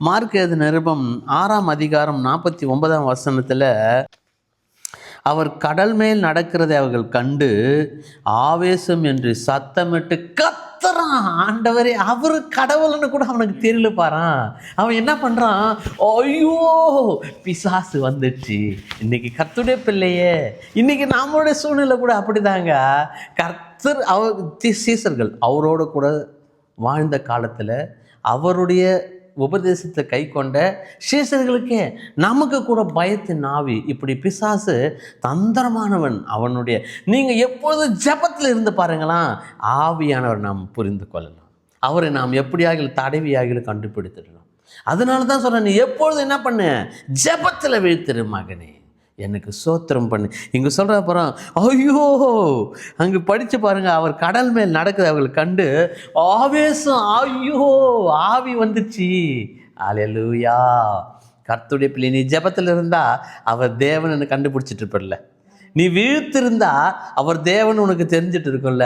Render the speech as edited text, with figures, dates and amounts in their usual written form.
Mark எழுதின நிருபம் 6ஆம் அதிகாரம் 49ஆம் வசனத்தில், அவர் கடல் மேல் நடக்கிறதை அவர்கள் கண்டு ஆவேசம் என்று சத்தமிட்டு கத்துறான். ஆண்டவரே, அவரு கடவுள்னு கூட அவனுக்கு தெரியல பாறான். அவன் என்ன பண்றான்? ஐயோ, பிசாசு வந்துடுச்சு. இன்னைக்கு கர்த்தருடைய பிள்ளையே, இன்னைக்கு நம்மளுடைய சூழ்நிலை கூட அப்படிதாங்க. கர்த்தர் சீசர்கள் அவரோட கூட வாழ்ந்த காலத்தில் அவருடைய உபதேசத்தை கை கொண்ட சீசர்களுக்கே நமக்கு கூட பயத்தின் ஆவி. இப்படி பிசாசு தந்திரமானவன். அவனுடைய நீங்கள் எப்பொழுது ஜெபத்தில் இருந்து பாருங்களாம், ஆவியானவர் நாம் புரிந்து கொள்ளலாம். அவரை நாம் எப்படியாக தடவியாக கண்டுபிடித்துடலாம். அதனால தான் சொல்கிறேன், நீ எப்பொழுது என்ன பண்ணு? ஜெபத்தில் வீழ்த்திரு மகனே, எனக்கு சோத்திரம் பண்ணு. இங்கே சொல்கிற அப்புறம் ஐயோ, அங்கே படித்து பாருங்கள், அவர் கடல் மேல் நடக்குது அவர்கள் கண்டு ஆவேசம். ஐயோ, ஆவி வந்துச்சு. அல்லேலூயா. கர்த்தருடைய பிள்ளை, நீ ஜெபத்தில் இருந்தால் அவர் தேவன் கண்டுபிடிச்சிட்டு இருப்பல. நீ வீழ்த்திருந்தா அவர் தேவன் உனக்கு தெரிஞ்சிட்டு இருக்கும்ல.